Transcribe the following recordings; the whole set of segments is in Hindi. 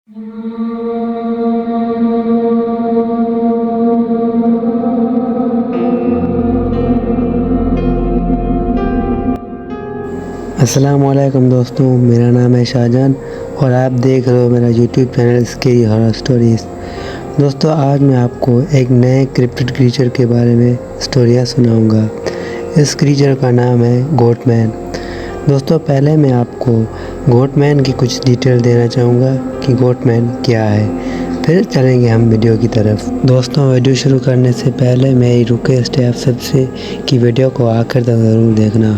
अस्सलाम वालेकुम दोस्तों, मेरा नाम है शाहजहान और आप देख रहे हो मेरा YouTube channel scary horror stories. दोस्तों, आज मैं आपको एक नए क्रिप्टिड क्रीचर के बारे में स्टोरियाँ सुनाऊंगा। इस क्रीचर का नाम है गोटमैन। दोस्तों, पहले मैं आपको गोटमैन की कुछ डिटेल देना चाहूँगा कि गोटमैन क्या है, फिर चलेंगे हम वीडियो की तरफ। दोस्तों, वीडियो शुरू करने से पहले मेरी रिक्वेस्ट है आप सबसे कि वीडियो को आखिर तक ज़रूर देखना।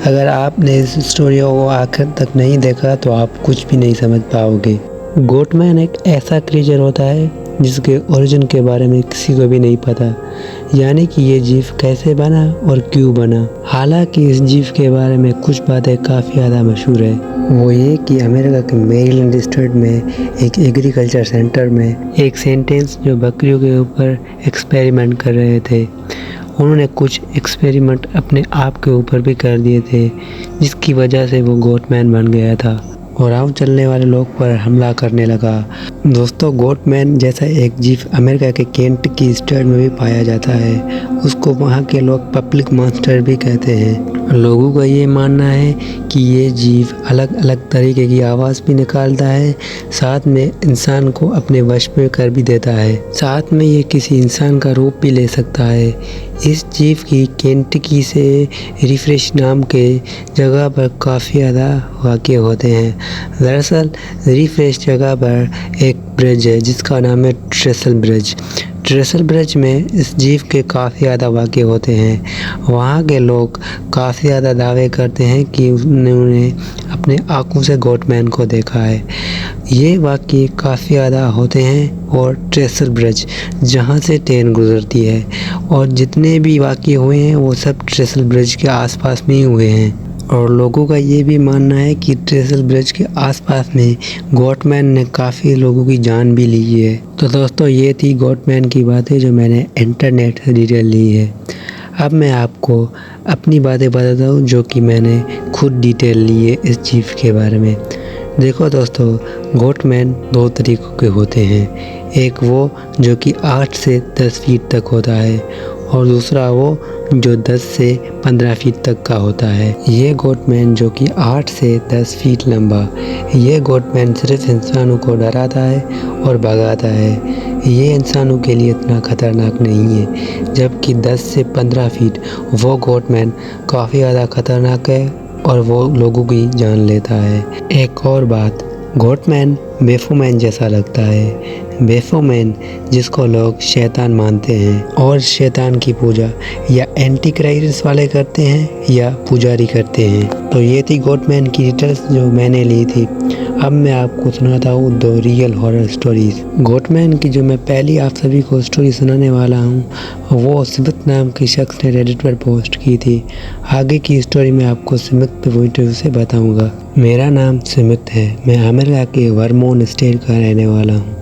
अगर आपने इस स्टोरी को आखिर तक नहीं देखा तो आप कुछ भी नहीं समझ पाओगे। गोटमैन एक ऐसा क्रीचर होता है जिसके ओरिजिन के बारे में किसी को भी नहीं पता, यानी कि ये जीव कैसे बना और क्यों बना। हालांकि इस जीव के बारे में कुछ बातें काफ़ी ज़्यादा मशहूर है। वो ये कि अमेरिका के मेरीलैंड स्टेट में एक एग्रीकल्चर सेंटर में एक सेंटेंस जो बकरियों के ऊपर एक्सपेरिमेंट कर रहे थे, उन्होंने कुछ एक्सपेरिमेंट अपने आप के ऊपर भी कर दिए थे, जिसकी वजह से वो गोटमैन बन गया था और आम चलने वाले लोग पर हमला करने लगा। दोस्तों, गोटमैन जैसा एक जीव अमेरिका के केंट की स्टेट में भी पाया जाता है। उसको वहाँ के लोग पब्लिक मॉन्स्टर भी कहते हैं। लोगों का ये मानना है कि ये जीव अलग अलग तरीके की आवाज़ भी निकालता है, साथ में इंसान को अपने वश में कर भी देता है। साथ में ये किसी इंसान का रूप भी ले सकता है। इस जीव की केंटकी से रिफ्रेश नाम के जगह पर काफ़ी ज़्यादा वाक़े होते हैं। दरअसल रिफ्रेश जगह पर एक ब्रिज है जिसका नाम है ट्रेसल ब्रिज। ट्रेसल ब्रिज में इस जीव के काफ़ी ज़्यादा वाक़े होते हैं। वहाँ के लोग काफ़ी ज़्यादा दावे करते हैं कि उन्होंने अपने आँखों से गोटमैन को देखा है। ये वाक़े काफ़ी ज़्यादा होते हैं और ट्रेसल ब्रिज जहाँ से ट्रेन गुजरती है, और जितने भी वाक़े हुए हैं वो सब ट्रेसल ब्रिज के आसपास में ही हुए हैं। और लोगों का ये भी मानना है कि ट्रेसल ब्रिज के आसपास में गोटमैन ने काफ़ी लोगों की जान भी ली है। तो दोस्तों, ये थी गोटमैन की बातें जो मैंने इंटरनेट से डिटेल ली है। अब मैं आपको अपनी बातें बताता हूँ जो कि मैंने खुद डिटेल ली है इस जीव के बारे में। देखो दोस्तों, गोटमैन दो तरीक़ों के होते हैं। एक वो जो कि 8 से 10 फीट तक होता है, और दूसरा वो जो 10 से 15 फीट तक का होता है। ये गोटमैन जो कि 8 से 10 फीट लंबा, ये गोटमैन सिर्फ इंसानों को डराता है और भगाता है। ये इंसानों के लिए इतना ख़तरनाक नहीं है, जबकि 10 से 15 फीट वो गोटमैन काफ़ी ज़्यादा ख़तरनाक है और वो लोगों की जान लेता है। एक और बात, गोटमैन बेफोमैन जैसा लगता है। बेफोमैन जिसको लोग शैतान मानते हैं और शैतान की पूजा या एंटी क्राइसिस वाले करते हैं या पुजारी करते हैं। तो ये थी गोटमैन की डिटेल्स जो मैंने ली थी। अब मैं आपको सुनाता हूँ 2 रियल हॉरर स्टोरीज़। गोटमैन की जो मैं पहली आप सभी को स्टोरी सुनाने वाला हूँ वो स्मिथ नाम के शख्स ने रेडिट पर पोस्ट की थी। आगे की स्टोरी मैं आपको स्मिथ पे वीडियो से बताऊँगा। मेरा नाम स्मिथ है, मैं अमेरिका के वर्मोंट स्टेट का रहने वाला हूँ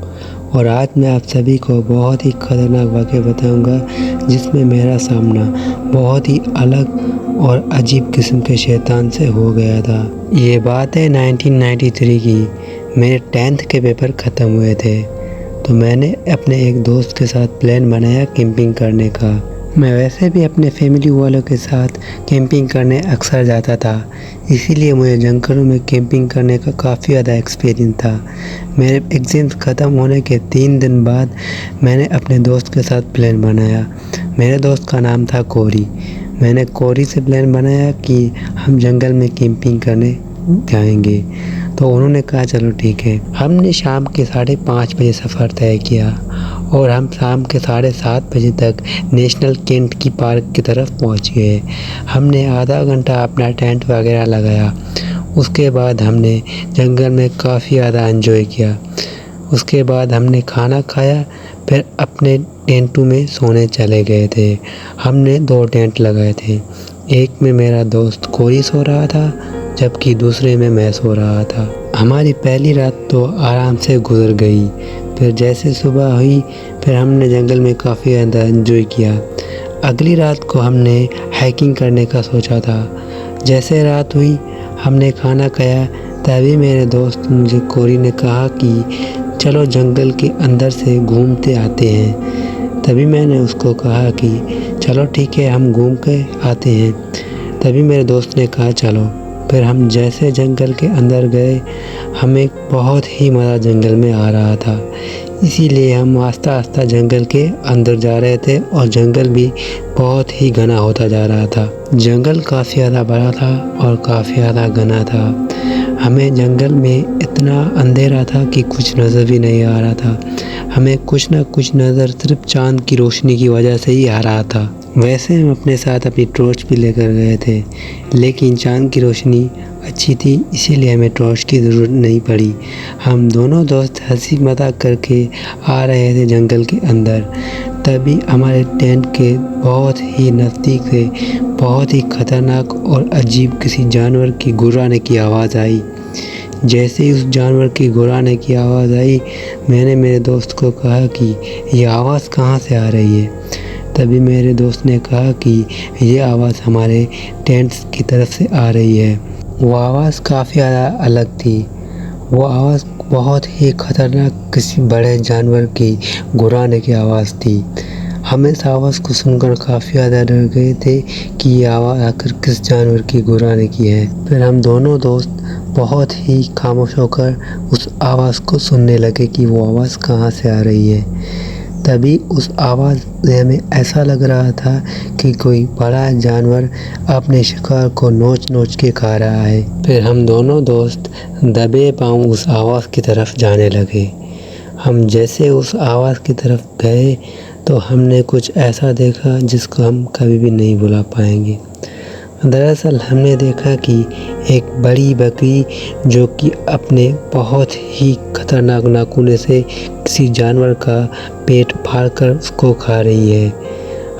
और आज मैं आप सभी को बहुत ही ख़तरनाक वाक़या बताऊंगा जिसमें मेरा सामना बहुत ही अलग और अजीब किस्म के शैतान से हो गया था। ये बात है 1993 की। मेरे 10th के पेपर ख़त्म हुए थे, तो मैंने अपने एक दोस्त के साथ प्लान बनाया कैंपिंग करने का। मैं वैसे भी अपने फैमिली वालों के साथ कैंपिंग करने अक्सर जाता था, इसीलिए मुझे जंगलों में कैंपिंग करने का काफ़ी ज़्यादा एक्सपीरियंस था। मेरे एग्ज़ाम्स ख़त्म होने के 3 दिन बाद मैंने अपने दोस्त के साथ प्लान बनाया। मेरे दोस्त का नाम था कोरी। मैंने कोरी से प्लान बनाया कि हम जंगल में कैंपिंग करने जाएंगे, तो उन्होंने कहा चलो ठीक है। हमने शाम के 5:30 बजे सफ़र तय किया और हम शाम के 7:30 बजे तक नेशनल केंटकी पार्क की तरफ पहुंच गए। हमने आधा घंटा अपना टेंट वगैरह लगाया। उसके बाद हमने जंगल में काफ़ी ज़्यादा एंजॉय किया। उसके बाद हमने खाना खाया, फिर अपने टेंटों में सोने चले गए थे। हमने 2 टेंट लगाए थे, एक में मेरा दोस्त कोरी सो रहा था जबकि दूसरे में मैं सो रहा था। हमारी पहली रात तो आराम से गुजर गई। फिर जैसे सुबह हुई फिर हमने जंगल में काफ़ी ज़्यादा एंजॉय किया। अगली रात को हमने हाइकिंग करने का सोचा था। जैसे रात हुई हमने खाना खाया, तभी मेरे दोस्त मुझे कोरी ने कहा कि चलो जंगल के अंदर से घूमते आते हैं। तभी मैंने उसको कहा कि चलो ठीक है, हम घूम के आते हैं। तभी मेरे दोस्त ने कहा चलो। फिर हम जैसे जंगल के अंदर गए, हमें बहुत ही मज़ा जंगल में आ रहा था। इसीलिए हम आस्ता आस्ता जंगल के अंदर जा रहे थे और जंगल भी बहुत ही घना होता जा रहा था। जंगल काफ़ी ज़्यादा बड़ा था और काफ़ी ज़्यादा घना था। हमें जंगल में इतना अंधेरा था कि कुछ नज़र भी नहीं आ रहा था। हमें कुछ ना कुछ नज़र सिर्फ चाँद की रोशनी की वजह से ही आ रहा था। वैसे हम अपने साथ अपनी टॉर्च भी लेकर गए थे, लेकिन चाँद की रोशनी अच्छी थी, इसीलिए हमें टॉर्च की ज़रूरत नहीं पड़ी। हम दोनों दोस्त हंसी मजाक करके आ रहे थे जंगल के अंदर। तभी हमारे टेंट के बहुत ही नज़दीक से बहुत ही ख़तरनाक और अजीब किसी जानवर की गुर्राने की आवाज़ आई। जैसे ही उस जानवर की गुर्राने की आवाज़ आई, मैंने मेरे दोस्त को कहा कि ये आवाज़ कहाँ से आ रही है। तभी मेरे दोस्त ने कहा कि ये आवाज़ हमारे टेंट की तरफ से आ रही है। वो आवाज़ काफ़ी ज़्यादा अलग थी। वो आवाज़ बहुत ही ख़तरनाक किसी बड़े जानवर की गुर्राने की आवाज़ थी। हम इस आवाज़ को सुनकर काफ़ी ज़्यादा डर गए थे कि ये आवाज़ आखिर किस जानवर की गुर्राने की है। फिर हम दोनों दोस्त बहुत ही खामोश होकर उस आवाज़ को सुनने लगे कि वो आवाज़ कहाँ से आ रही है। तभी उस आवाज़ से हमें ऐसा लग रहा था कि कोई बड़ा जानवर अपने शिकार को नोच नोच के खा रहा है। फिर हम दोनों दोस्त दबे पांव उस आवाज़ की तरफ जाने लगे। हम जैसे उस आवाज़ की तरफ गए तो हमने कुछ ऐसा देखा जिसको हम कभी भी नहीं भुला पाएंगे। दरअसल हमने देखा कि एक बड़ी बकरी जो कि अपने बहुत ही खतरनाक नाखून से किसी जानवर का पेट फाड़कर उसको खा रही है।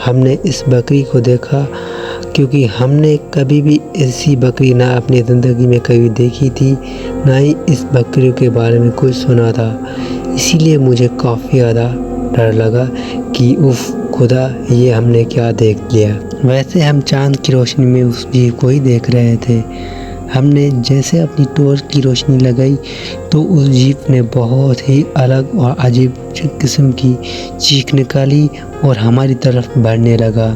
हमने इस बकरी को देखा क्योंकि हमने कभी भी ऐसी बकरी ना अपनी ज़िंदगी में कभी देखी थी, ना ही इस बकरी के बारे में कुछ सुना था। इसीलिए मुझे काफ़ी ज़्यादा डर लगा कि उफ़ खुदा, ये हमने क्या देख लिया। वैसे हम चाँद की रोशनी में उस जीव को ही देख रहे थे। हमने जैसे अपनी टॉर्च की रोशनी लगाई तो उस जीव ने बहुत ही अलग और अजीब किस्म की चीख निकाली और हमारी तरफ बढ़ने लगा।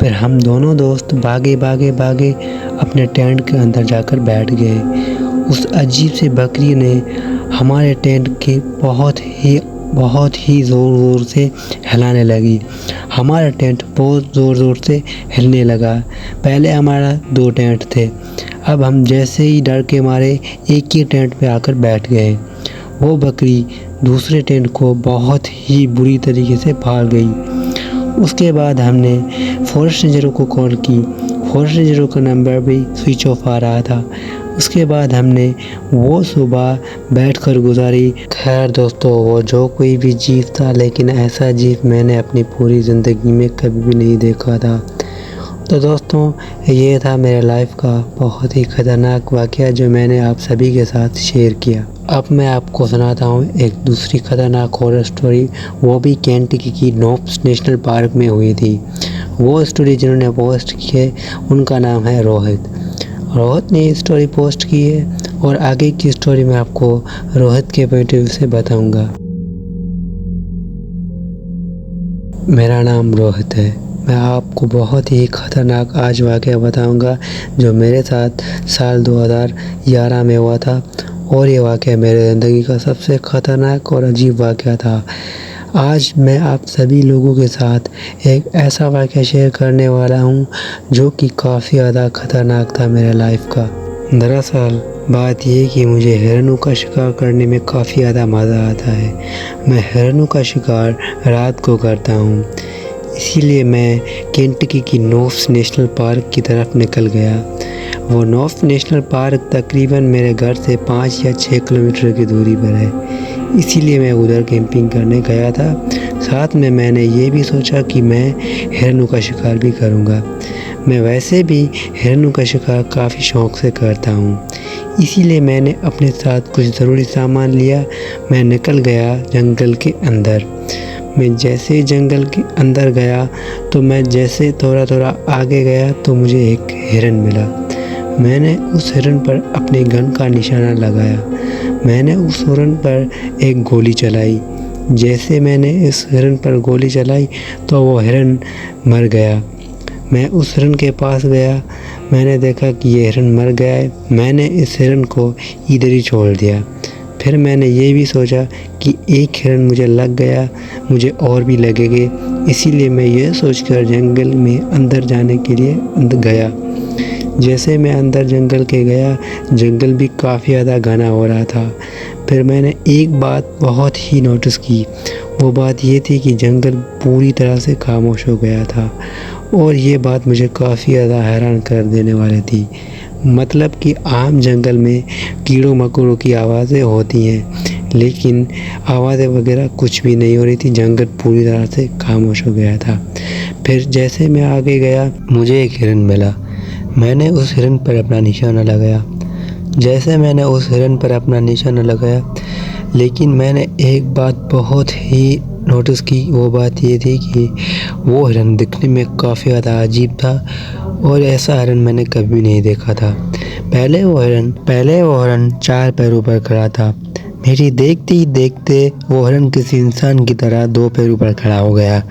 फिर हम दोनों दोस्त भागे भागे भागे अपने टेंट के अंदर जाकर बैठ गए। उस अजीब सी बकरी ने हमारे टेंट के बहुत ही ज़ोर ज़ोर से हिलाने लगी। हमारा टेंट बहुत ज़ोर ज़ोर से हिलने लगा। पहले हमारा 2 टेंट थे, अब हम जैसे ही डर के मारे एक ही टेंट पे आकर बैठ गए। वो बकरी दूसरे टेंट को बहुत ही बुरी तरीके से फाड़ गई। उसके बाद हमने फॉरेस्ट रेंजरों को कॉल की। फॉरेस्ट रेंजरों का नंबर भी स्विच ऑफ आ रहा था। उसके बाद हमने वो सुबह बैठकर गुजारी। खैर दोस्तों, वो जो कोई भी जीव था, लेकिन ऐसा जीव मैंने अपनी पूरी ज़िंदगी में कभी भी नहीं देखा था। तो दोस्तों, ये था मेरे लाइफ का बहुत ही ख़तरनाक वाक़या जो मैंने आप सभी के साथ शेयर किया। अब मैं आपको सुनाता हूँ एक दूसरी ख़तरनाक हॉरर स्टोरी, वो भी केंटकी की नोप्स नेशनल पार्क में हुई थी। वो स्टोरी जिन्होंने पोस्ट की है उनका नाम है रोहित। रोहित ने ये स्टोरी पोस्ट की है और आगे की स्टोरी मैं आपको रोहित के पॉइंट ऑफ व्यू से बताऊंगा। मेरा नाम रोहित है। मैं आपको बहुत ही ख़तरनाक आज वाक़या बताऊंगा जो मेरे साथ साल 2011 में हुआ था, और ये वाक़या मेरे ज़िंदगी का सबसे ख़तरनाक और अजीब वाक़या था। आज मैं आप सभी लोगों के साथ एक ऐसा वाक़या शेयर करने वाला हूँ जो कि काफ़ी ज़्यादा ख़तरनाक था मेरे लाइफ का। दरअसल बात ये कि मुझे हिरणों का शिकार करने में काफ़ी ज़्यादा मज़ा आता है। मैं हिरणों का शिकार रात को करता हूँ, इसीलिए मैं केंटकी की नोप्स नेशनल पार्क की तरफ निकल गया। वो नोप्स नेशनल पार्क तकरीबन मेरे घर से 5 या 6 किलोमीटर की दूरी पर है, इसीलिए मैं उधर कैंपिंग करने गया था। साथ में मैंने ये भी सोचा कि मैं हिरणों का शिकार भी करूँगा। मैं वैसे भी हिरणों का शिकार काफ़ी शौक़ से करता हूँ, इसीलिए मैंने अपने साथ कुछ ज़रूरी सामान लिया। मैं निकल गया जंगल के अंदर। मैं जैसे ही जंगल के अंदर गया तो मैं जैसे थोड़ा थोड़ा आगे गया तो मुझे एक हिरन मिला। मैंने उस हिरन पर अपने गन का निशाना लगाया। मैंने उस हिरन पर एक गोली चलाई। जैसे मैंने इस हिरन पर गोली चलाई तो वो हिरन मर गया। मैं उस हिरन के पास गया, मैंने देखा कि ये हिरन मर गया है। मैंने इस हिरन को इधर ही छोड़ दिया। फिर मैंने ये भी सोचा कि एक हिरन मुझे लग गया, मुझे और भी लगेंगे, इसीलिए मैं ये सोचकर जंगल में अंदर जाने के लिए अंदर गया। जैसे मैं अंदर जंगल के गया, जंगल भी काफ़ी ज़्यादा घना हो रहा था। फिर मैंने एक बात बहुत ही नोटिस की। वो बात ये थी कि जंगल पूरी तरह से खामोश हो गया था और ये बात मुझे काफ़ी ज़्यादा हैरान कर देने वाली थी। मतलब कि आम जंगल में कीड़ों मकोड़ों की आवाज़ें होती हैं, लेकिन आवाज़ें वगैरह कुछ भी नहीं हो रही थी। जंगल पूरी तरह से खामोश हो गया था। फिर जैसे मैं आगे गया, मुझे एक हिरन मिला। मैंने उस हिरन पर अपना निशाना लगाया। जैसे मैंने उस हिरन पर अपना निशाना लगाया, लेकिन मैंने एक बात बहुत ही नोटिस की। वो बात ये थी कि वो हिरन दिखने में काफ़ी ज़्यादा अजीब था और ऐसा हिरन मैंने कभी नहीं देखा था। पहले वो हिरन 4 पैरों पर खड़ा था। मेरी देखते ही देखते वो हिरन किसी इंसान की तरह 2 पैरों पर खड़ा हो गया।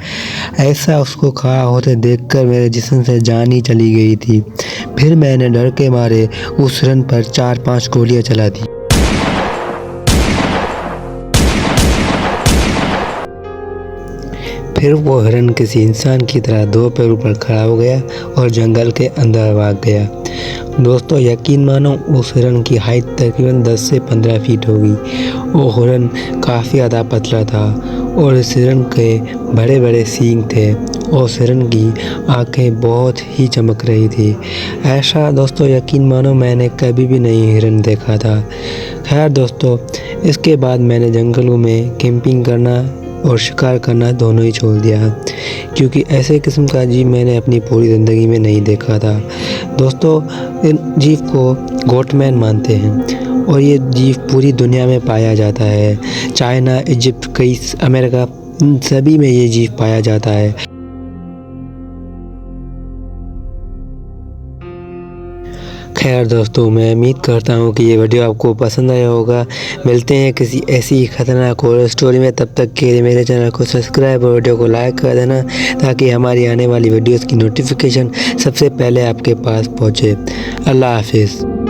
ऐसा उसको खड़ा होते देखकर मेरे जिस्म से जान ही चली गई थी। फिर मैंने डर के मारे उस हिरन पर 4-5 गोलियां चला दी। फिर वो हिरन किसी इंसान की तरह 2 पैरों पर खड़ा हो गया और जंगल के अंदर भाग गया। दोस्तों, यकीन मानो उस हिरन की हाइट तकरीबन 10 से 15 फीट होगी। वो हिरन काफ़ी ज़्यादा पतला था और इस हिरन के बड़े बड़े सींग थे और उस हिरन की आंखें बहुत ही चमक रही थी। ऐसा दोस्तों यकीन मानो मैंने कभी भी नहीं हिरन देखा था। खैर दोस्तों, इसके बाद मैंने जंगलों में कैंपिंग करना और शिकार करना दोनों ही छोड़ दिया, क्योंकि ऐसे किस्म का जीव मैंने अपनी पूरी ज़िंदगी में नहीं देखा था। दोस्तों, इन जीव को गोटमैन मानते हैं और ये जीव पूरी दुनिया में पाया जाता है। चाइना, इजिप्ट, कई अमेरिका, इन सभी में ये जीव पाया जाता है। खैर दोस्तों, मैं उम्मीद करता हूँ कि ये वीडियो आपको पसंद आया होगा। मिलते हैं किसी ऐसी ही खतरनाक हॉरर स्टोरी में। तब तक के लिए मेरे चैनल को सब्सक्राइब और वीडियो को लाइक कर देना, ताकि हमारी आने वाली वीडियोस की नोटिफिकेशन सबसे पहले आपके पास पहुँचे। अल्लाह हाफिज़।